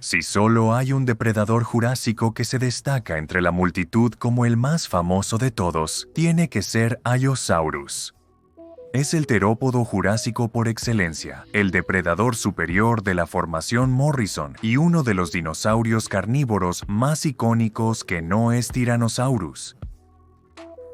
Si solo hay un depredador jurásico que se destaca entre la multitud como el más famoso de todos, tiene que ser Allosaurus. Es el terópodo jurásico por excelencia, el depredador superior de la formación Morrison y uno de los dinosaurios carnívoros más icónicos que no es Tyrannosaurus.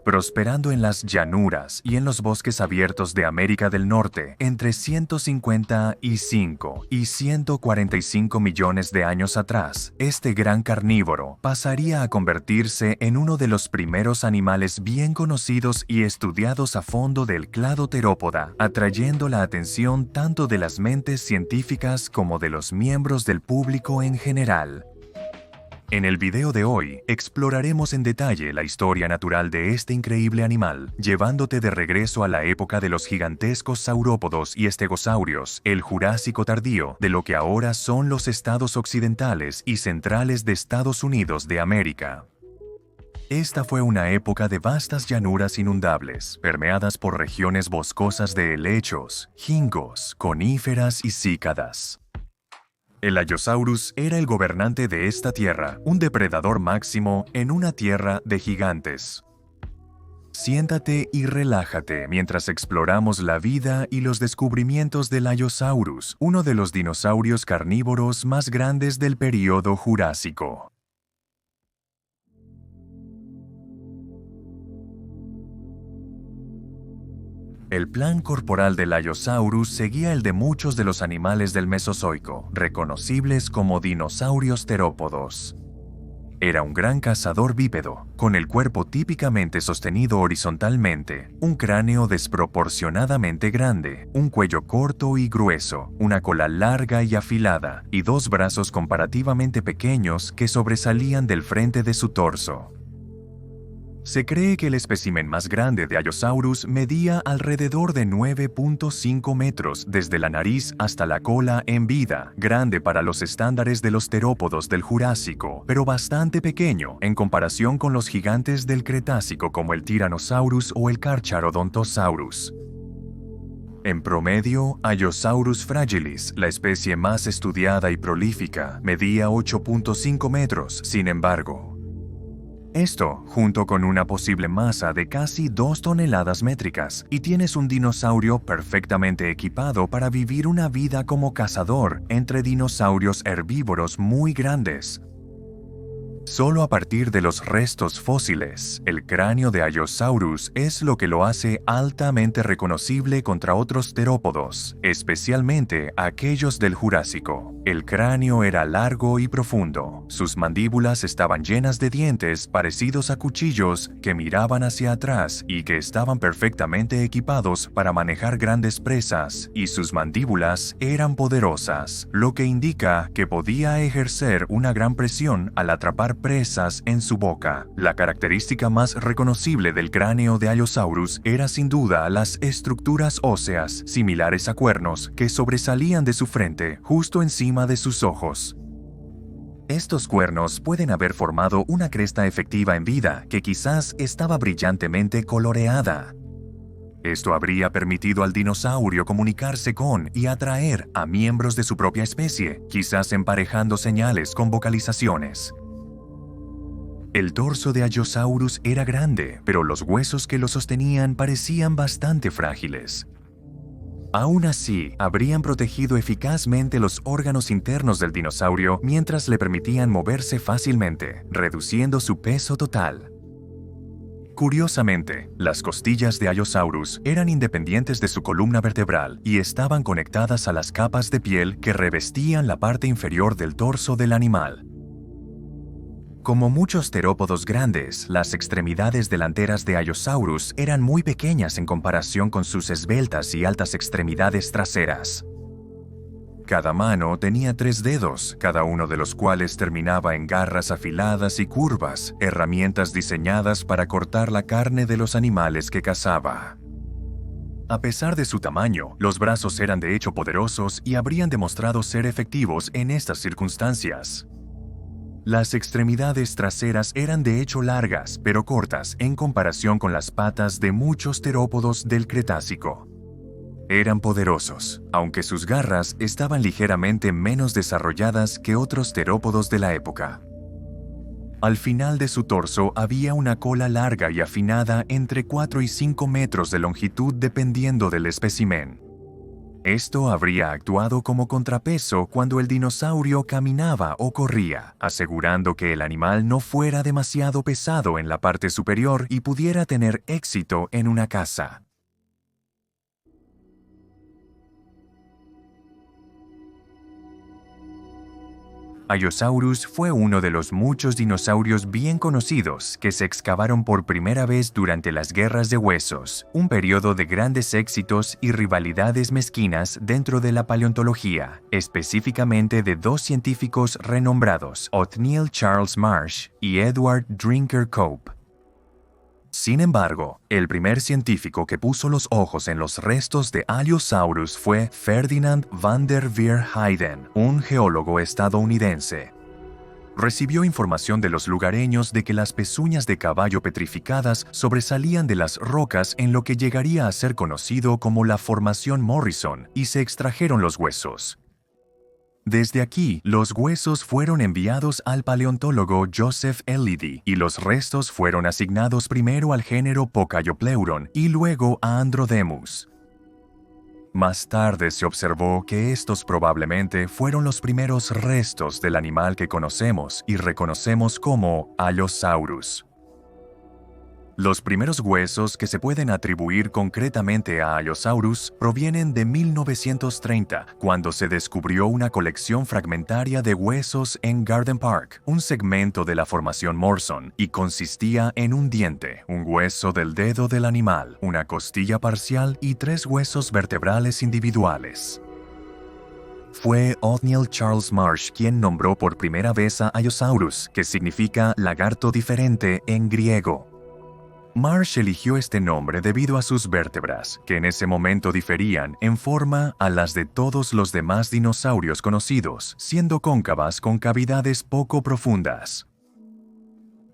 Prosperando en las llanuras y en los bosques abiertos de América del Norte entre 155 y 145 millones de años atrás, este gran carnívoro pasaría a convertirse en uno de los primeros animales bien conocidos y estudiados a fondo del clado terópoda, atrayendo la atención tanto de las mentes científicas como de los miembros del público en general. En el video de hoy, exploraremos en detalle la historia natural de este increíble animal, llevándote de regreso a la época de los gigantescos saurópodos y estegosaurios, el Jurásico tardío, de lo que ahora son los estados occidentales y centrales de Estados Unidos de América. Esta fue una época de vastas llanuras inundables, permeadas por regiones boscosas de helechos, gingos, coníferas y cícadas. El Allosaurus era el gobernante de esta tierra, un depredador máximo en una tierra de gigantes. Siéntate y relájate mientras exploramos la vida y los descubrimientos del Allosaurus, uno de los dinosaurios carnívoros más grandes del período Jurásico. El plan corporal del Allosaurus seguía el de muchos de los animales del Mesozoico, reconocibles como dinosaurios terópodos. Era un gran cazador bípedo, con el cuerpo típicamente sostenido horizontalmente, un cráneo desproporcionadamente grande, un cuello corto y grueso, una cola larga y afilada, y dos brazos comparativamente pequeños que sobresalían del frente de su torso. Se cree que el espécimen más grande de Allosaurus medía alrededor de 9.5 metros desde la nariz hasta la cola en vida, grande para los estándares de los terópodos del Jurásico, pero bastante pequeño en comparación con los gigantes del Cretácico como el Tyrannosaurus o el Carcharodontosaurus. En promedio, Allosaurus fragilis, la especie más estudiada y prolífica, medía 8.5 metros, sin embargo. Esto, junto con una posible masa de casi 2 toneladas métricas, y tienes un dinosaurio perfectamente equipado para vivir una vida como cazador entre dinosaurios herbívoros muy grandes. Solo a partir de los restos fósiles, el cráneo de Allosaurus es lo que lo hace altamente reconocible contra otros terópodos, especialmente aquellos del Jurásico. El cráneo era largo y profundo. Sus mandíbulas estaban llenas de dientes parecidos a cuchillos que miraban hacia atrás y que estaban perfectamente equipados para manejar grandes presas, y sus mandíbulas eran poderosas, lo que indica que podía ejercer una gran presión al atrapar presas en su boca. La característica más reconocible del cráneo de Allosaurus era sin duda las estructuras óseas similares a cuernos que sobresalían de su frente justo encima de sus ojos. Estos cuernos pueden haber formado una cresta efectiva en vida que quizás estaba brillantemente coloreada. Esto habría permitido al dinosaurio comunicarse con y atraer a miembros de su propia especie, quizás emparejando señales con vocalizaciones. El torso de Allosaurus era grande, pero los huesos que lo sostenían parecían bastante frágiles. Aún así, habrían protegido eficazmente los órganos internos del dinosaurio mientras le permitían moverse fácilmente, reduciendo su peso total. Curiosamente, las costillas de Allosaurus eran independientes de su columna vertebral y estaban conectadas a las capas de piel que revestían la parte inferior del torso del animal. Como muchos terópodos grandes, las extremidades delanteras de Allosaurus eran muy pequeñas en comparación con sus esbeltas y altas extremidades traseras. Cada mano tenía 3 dedos, cada uno de los cuales terminaba en garras afiladas y curvas, herramientas diseñadas para cortar la carne de los animales que cazaba. A pesar de su tamaño, los brazos eran de hecho poderosos y habrían demostrado ser efectivos en estas circunstancias. Las extremidades traseras eran de hecho largas, pero cortas en comparación con las patas de muchos terópodos del Cretácico. Eran poderosos, aunque sus garras estaban ligeramente menos desarrolladas que otros terópodos de la época. Al final de su torso había una cola larga y afinada entre 4 y 5 metros de longitud dependiendo del espécimen. Esto habría actuado como contrapeso cuando el dinosaurio caminaba o corría, asegurando que el animal no fuera demasiado pesado en la parte superior y pudiera tener éxito en una caza. Allosaurus fue uno de los muchos dinosaurios bien conocidos que se excavaron por primera vez durante las guerras de huesos, un periodo de grandes éxitos y rivalidades mezquinas dentro de la paleontología, específicamente de dos científicos renombrados, Othniel Charles Marsh y Edward Drinker Cope. Sin embargo, el primer científico que puso los ojos en los restos de Allosaurus fue Ferdinand van der Veer Heyden, un geólogo estadounidense. Recibió información de los lugareños de que las pezuñas de caballo petrificadas sobresalían de las rocas en lo que llegaría a ser conocido como la Formación Morrison, y se extrajeron los huesos. Desde aquí, los huesos fueron enviados al paleontólogo Joseph Ellidy y los restos fueron asignados primero al género Pocayopleuron y luego a Androdemus. Más tarde se observó que estos probablemente fueron los primeros restos del animal que conocemos y reconocemos como Allosaurus. Los primeros huesos que se pueden atribuir concretamente a Allosaurus provienen de 1930, cuando se descubrió una colección fragmentaria de huesos en Garden Park, un segmento de la Formación Morrison, y consistía en un diente, un hueso del dedo del animal, una costilla parcial y 3 huesos vertebrales individuales. Fue Othniel Charles Marsh quien nombró por primera vez a Allosaurus, que significa lagarto diferente en griego. Marsh eligió este nombre debido a sus vértebras, que en ese momento diferían en forma a las de todos los demás dinosaurios conocidos, siendo cóncavas con cavidades poco profundas.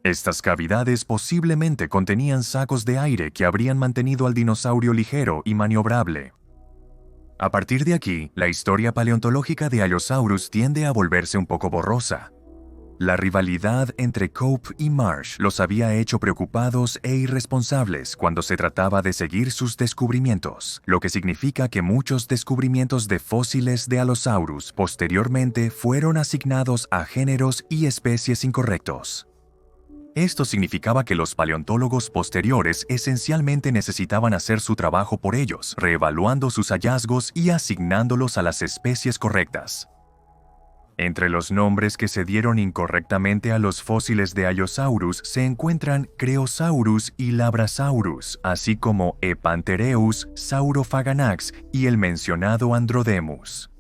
Estas cavidades posiblemente contenían sacos de aire que habrían mantenido al dinosaurio ligero y maniobrable. A partir de aquí, la historia paleontológica de Allosaurus tiende a volverse un poco borrosa. La rivalidad entre Cope y Marsh los había hecho preocupados e irresponsables cuando se trataba de seguir sus descubrimientos, lo que significa que muchos descubrimientos de fósiles de Allosaurus posteriormente fueron asignados a géneros y especies incorrectos. Esto significaba que los paleontólogos posteriores esencialmente necesitaban hacer su trabajo por ellos, reevaluando sus hallazgos y asignándolos a las especies correctas. Entre los nombres que se dieron incorrectamente a los fósiles de Allosaurus se encuentran Creosaurus y Labrasaurus, así como Epanthereus, Saurophaganax y el mencionado Androdemus.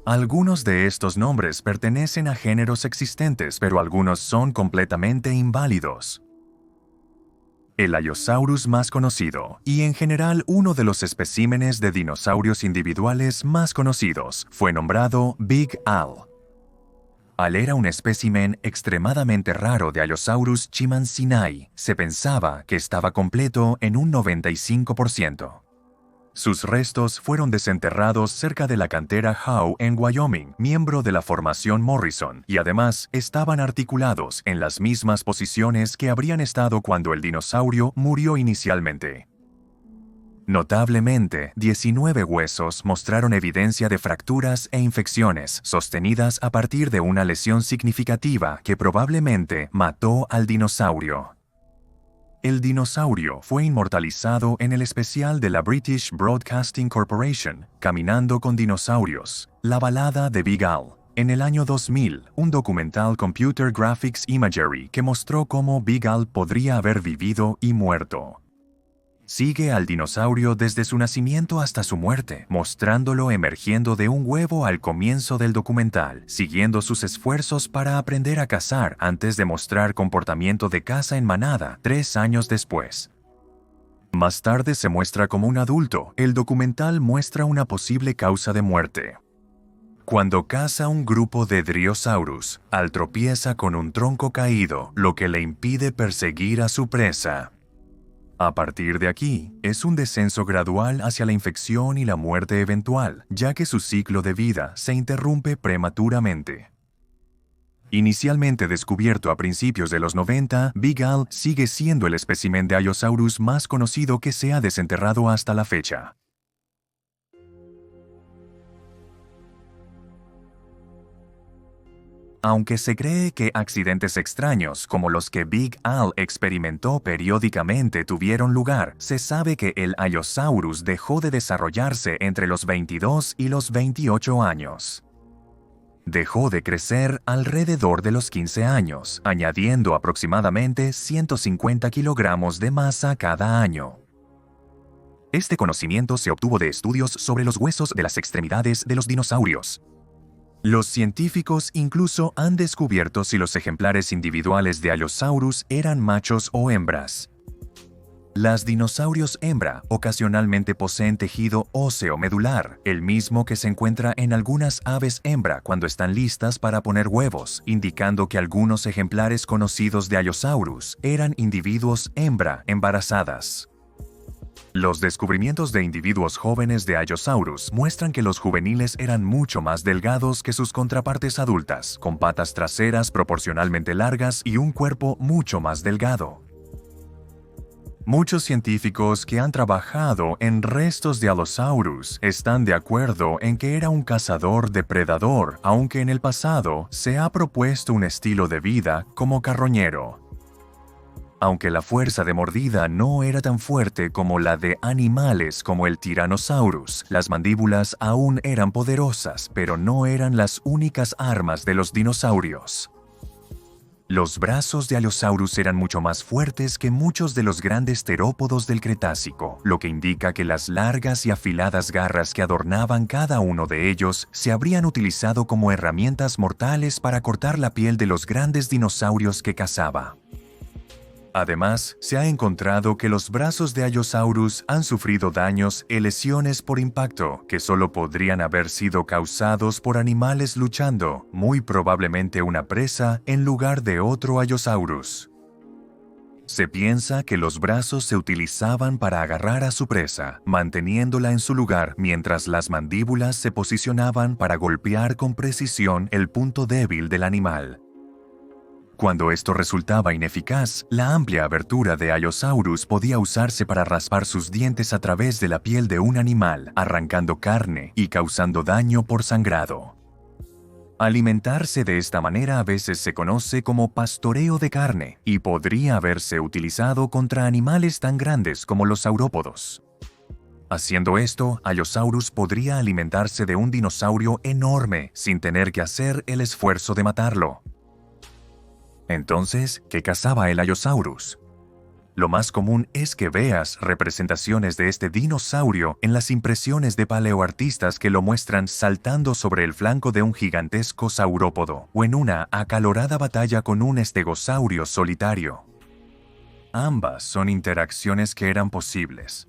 Algunos de estos nombres pertenecen a géneros existentes, pero algunos son completamente inválidos. El Allosaurus más conocido, y en general uno de los especímenes de dinosaurios individuales más conocidos, fue nombrado Big Al. Al era un espécimen extremadamente raro de Allosaurus chimansinae, se pensaba que estaba completo en un 95%. Sus restos fueron desenterrados cerca de la cantera Howe en Wyoming, miembro de la Formación Morrison, y además estaban articulados en las mismas posiciones que habrían estado cuando el dinosaurio murió inicialmente. Notablemente, 19 huesos mostraron evidencia de fracturas e infecciones sostenidas a partir de una lesión significativa que probablemente mató al dinosaurio. El dinosaurio fue inmortalizado en el especial de la British Broadcasting Corporation, Caminando con dinosaurios, la balada de Big Al, en el año 2000, un documental Computer Graphics Imagery que mostró cómo Big Al podría haber vivido y muerto. Sigue al dinosaurio desde su nacimiento hasta su muerte, mostrándolo emergiendo de un huevo al comienzo del documental, siguiendo sus esfuerzos para aprender a cazar antes de mostrar comportamiento de caza en manada 3 años después. Más tarde se muestra como un adulto. El documental muestra una posible causa de muerte. Cuando caza un grupo de Driosaurus, Al tropieza con un tronco caído, lo que le impide perseguir a su presa. A partir de aquí, es un descenso gradual hacia la infección y la muerte eventual, ya que su ciclo de vida se interrumpe prematuramente. Inicialmente descubierto a principios de los 90, Big Al sigue siendo el espécimen de Allosaurus más conocido que se ha desenterrado hasta la fecha. Aunque se cree que accidentes extraños como los que Big Al experimentó periódicamente tuvieron lugar, se sabe que el Allosaurus dejó de desarrollarse entre los 22 y los 28 años. Dejó de crecer alrededor de los 15 años, añadiendo aproximadamente 150 kilogramos de masa cada año. Este conocimiento se obtuvo de estudios sobre los huesos de las extremidades de los dinosaurios. Los científicos incluso han descubierto si los ejemplares individuales de Allosaurus eran machos o hembras. Las dinosaurios hembra ocasionalmente poseen tejido óseo medular, el mismo que se encuentra en algunas aves hembra cuando están listas para poner huevos, indicando que algunos ejemplares conocidos de Allosaurus eran individuos hembra embarazadas. Los descubrimientos de individuos jóvenes de Allosaurus muestran que los juveniles eran mucho más delgados que sus contrapartes adultas, con patas traseras proporcionalmente largas y un cuerpo mucho más delgado. Muchos científicos que han trabajado en restos de Allosaurus están de acuerdo en que era un cazador-depredador, aunque en el pasado se ha propuesto un estilo de vida como carroñero. Aunque la fuerza de mordida no era tan fuerte como la de animales como el Tyrannosaurus, las mandíbulas aún eran poderosas, pero no eran las únicas armas de los dinosaurios. Los brazos de Allosaurus eran mucho más fuertes que muchos de los grandes terópodos del Cretácico, lo que indica que las largas y afiladas garras que adornaban cada uno de ellos se habrían utilizado como herramientas mortales para cortar la piel de los grandes dinosaurios que cazaba. Además, se ha encontrado que los brazos de Allosaurus han sufrido daños y lesiones por impacto que solo podrían haber sido causados por animales luchando, muy probablemente una presa en lugar de otro Allosaurus. Se piensa que los brazos se utilizaban para agarrar a su presa, manteniéndola en su lugar mientras las mandíbulas se posicionaban para golpear con precisión el punto débil del animal. Cuando esto resultaba ineficaz, la amplia abertura de Allosaurus podía usarse para raspar sus dientes a través de la piel de un animal, arrancando carne y causando daño por sangrado. Alimentarse de esta manera a veces se conoce como pastoreo de carne y podría haberse utilizado contra animales tan grandes como los saurópodos. Haciendo esto, Allosaurus podría alimentarse de un dinosaurio enorme sin tener que hacer el esfuerzo de matarlo. Entonces, ¿qué cazaba el Allosaurus? Lo más común es que veas representaciones de este dinosaurio en las impresiones de paleoartistas que lo muestran saltando sobre el flanco de un gigantesco saurópodo o en una acalorada batalla con un estegosaurio solitario. Ambas son interacciones que eran posibles.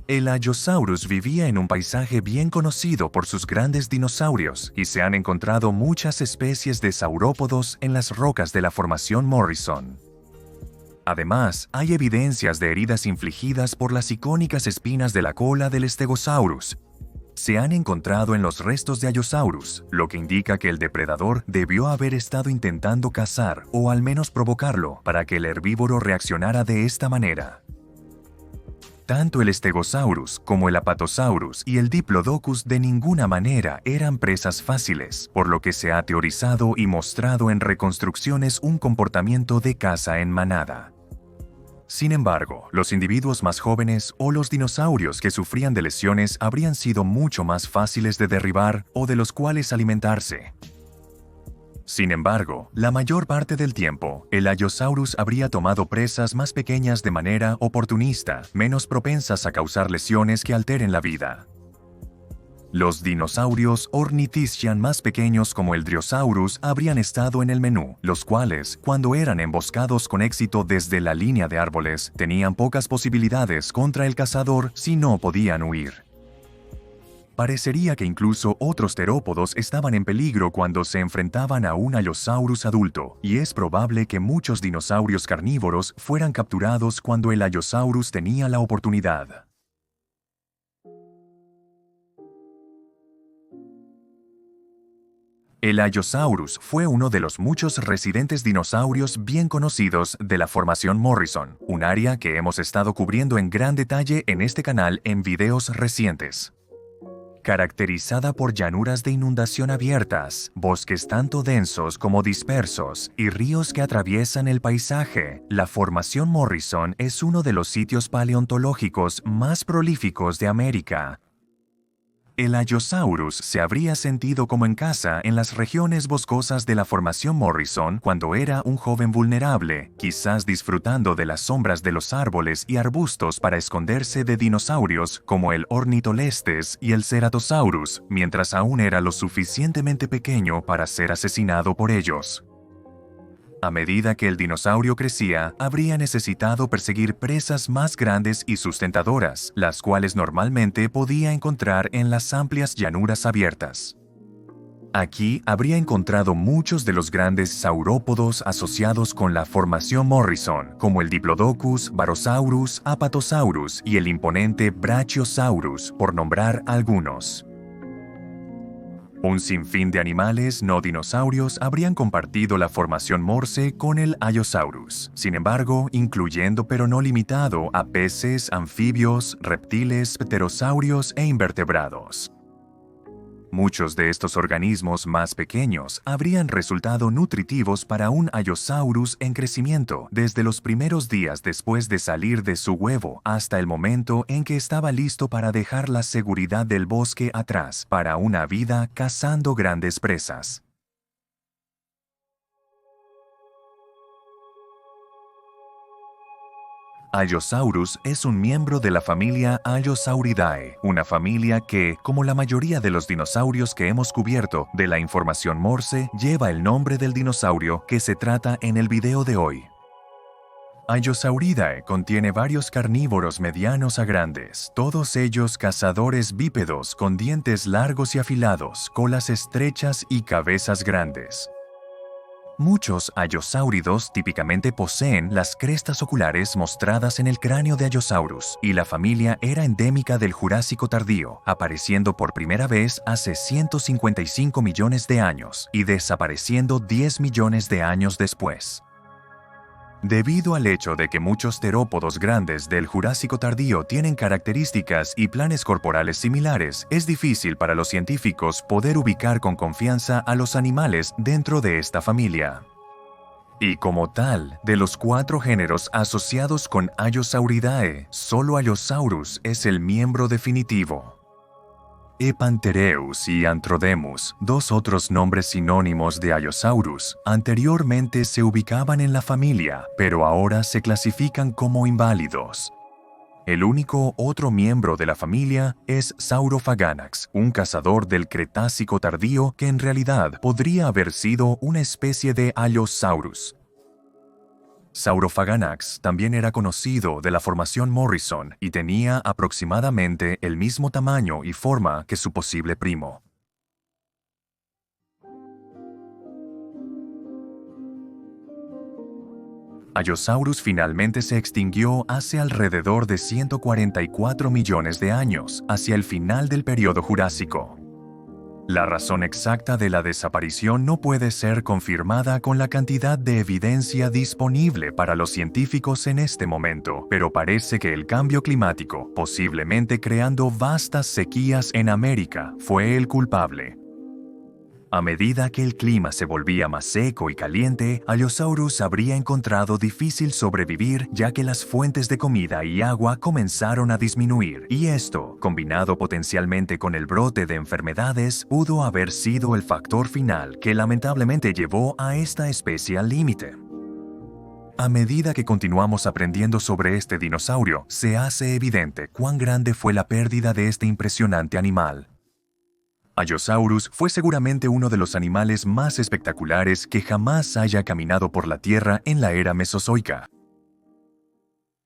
El Allosaurus vivía en un paisaje bien conocido por sus grandes dinosaurios y se han encontrado muchas especies de saurópodos en las rocas de la Formación Morrison. Además, hay evidencias de heridas infligidas por las icónicas espinas de la cola del Stegosaurus. Se han encontrado en los restos de Allosaurus, lo que indica que el depredador debió haber estado intentando cazar o al menos provocarlo para que el herbívoro reaccionara de esta manera. Tanto el Stegosaurus como el Apatosaurus y el Diplodocus de ninguna manera eran presas fáciles, por lo que se ha teorizado y mostrado en reconstrucciones un comportamiento de caza en manada. Sin embargo, los individuos más jóvenes o los dinosaurios que sufrían de lesiones habrían sido mucho más fáciles de derribar o de los cuales alimentarse. Sin embargo, la mayor parte del tiempo, el Allosaurus habría tomado presas más pequeñas de manera oportunista, menos propensas a causar lesiones que alteren la vida. Los dinosaurios ornithischian más pequeños como el Dryosaurus habrían estado en el menú, los cuales, cuando eran emboscados con éxito desde la línea de árboles, tenían pocas posibilidades contra el cazador si no podían huir. Parecería que incluso otros terópodos estaban en peligro cuando se enfrentaban a un Allosaurus adulto, y es probable que muchos dinosaurios carnívoros fueran capturados cuando el Allosaurus tenía la oportunidad. El Allosaurus fue uno de los muchos residentes dinosaurios bien conocidos de la Formación Morrison, un área que hemos estado cubriendo en gran detalle en este canal en videos recientes. Caracterizada por llanuras de inundación abiertas, bosques tanto densos como dispersos y ríos que atraviesan el paisaje, la Formación Morrison es uno de los sitios paleontológicos más prolíficos de América. El Allosaurus se habría sentido como en casa en las regiones boscosas de la Formación Morrison cuando era un joven vulnerable, quizás disfrutando de las sombras de los árboles y arbustos para esconderse de dinosaurios como el Ornitolestes y el Ceratosaurus, mientras aún era lo suficientemente pequeño para ser asesinado por ellos. A medida que el dinosaurio crecía, habría necesitado perseguir presas más grandes y sustentadoras, las cuales normalmente podía encontrar en las amplias llanuras abiertas. Aquí habría encontrado muchos de los grandes saurópodos asociados con la Formación Morrison, como el Diplodocus, Barosaurus, Apatosaurus y el imponente Brachiosaurus, por nombrar algunos. Un sinfín de animales no dinosaurios habrían compartido la formación Morse con el Allosaurus, sin embargo, incluyendo pero no limitado a peces, anfibios, reptiles, pterosaurios e invertebrados. Muchos de estos organismos más pequeños habrían resultado nutritivos para un Allosaurus en crecimiento desde los primeros días después de salir de su huevo hasta el momento en que estaba listo para dejar la seguridad del bosque atrás para una vida cazando grandes presas. Allosaurus es un miembro de la familia Allosauridae, una familia que, como la mayoría de los dinosaurios que hemos cubierto de la información Morse, lleva el nombre del dinosaurio que se trata en el video de hoy. Allosauridae contiene varios carnívoros medianos a grandes, todos ellos cazadores bípedos con dientes largos y afilados, colas estrechas y cabezas grandes. Muchos allosáuridos típicamente poseen las crestas oculares mostradas en el cráneo de Allosaurus, y la familia era endémica del Jurásico tardío, apareciendo por primera vez hace 155 millones de años y desapareciendo 10 millones de años después. Debido al hecho de que muchos terópodos grandes del Jurásico tardío tienen características y planes corporales similares, es difícil para los científicos poder ubicar con confianza a los animales dentro de esta familia. Y como tal, de los 4 géneros asociados con Allosauridae, solo Allosaurus es el miembro definitivo. Epanthereus y Antrodemus, 2 otros nombres sinónimos de Allosaurus, anteriormente se ubicaban en la familia, pero ahora se clasifican como inválidos. El único otro miembro de la familia es Saurophaganax, un cazador del Cretácico tardío que en realidad podría haber sido una especie de Allosaurus. Saurophaganax también era conocido de la Formación Morrison y tenía aproximadamente el mismo tamaño y forma que su posible primo. Allosaurus finalmente se extinguió hace alrededor de 144 millones de años, hacia el final del período Jurásico. La razón exacta de la desaparición no puede ser confirmada con la cantidad de evidencia disponible para los científicos en este momento, pero parece que el cambio climático, posiblemente creando vastas sequías en América, fue el culpable. A medida que el clima se volvía más seco y caliente, Allosaurus habría encontrado difícil sobrevivir ya que las fuentes de comida y agua comenzaron a disminuir, y esto, combinado potencialmente con el brote de enfermedades, pudo haber sido el factor final que lamentablemente llevó a esta especie al límite. A medida que continuamos aprendiendo sobre este dinosaurio, se hace evidente cuán grande fue la pérdida de este impresionante animal. Allosaurus fue seguramente uno de los animales más espectaculares que jamás haya caminado por la Tierra en la era mesozoica.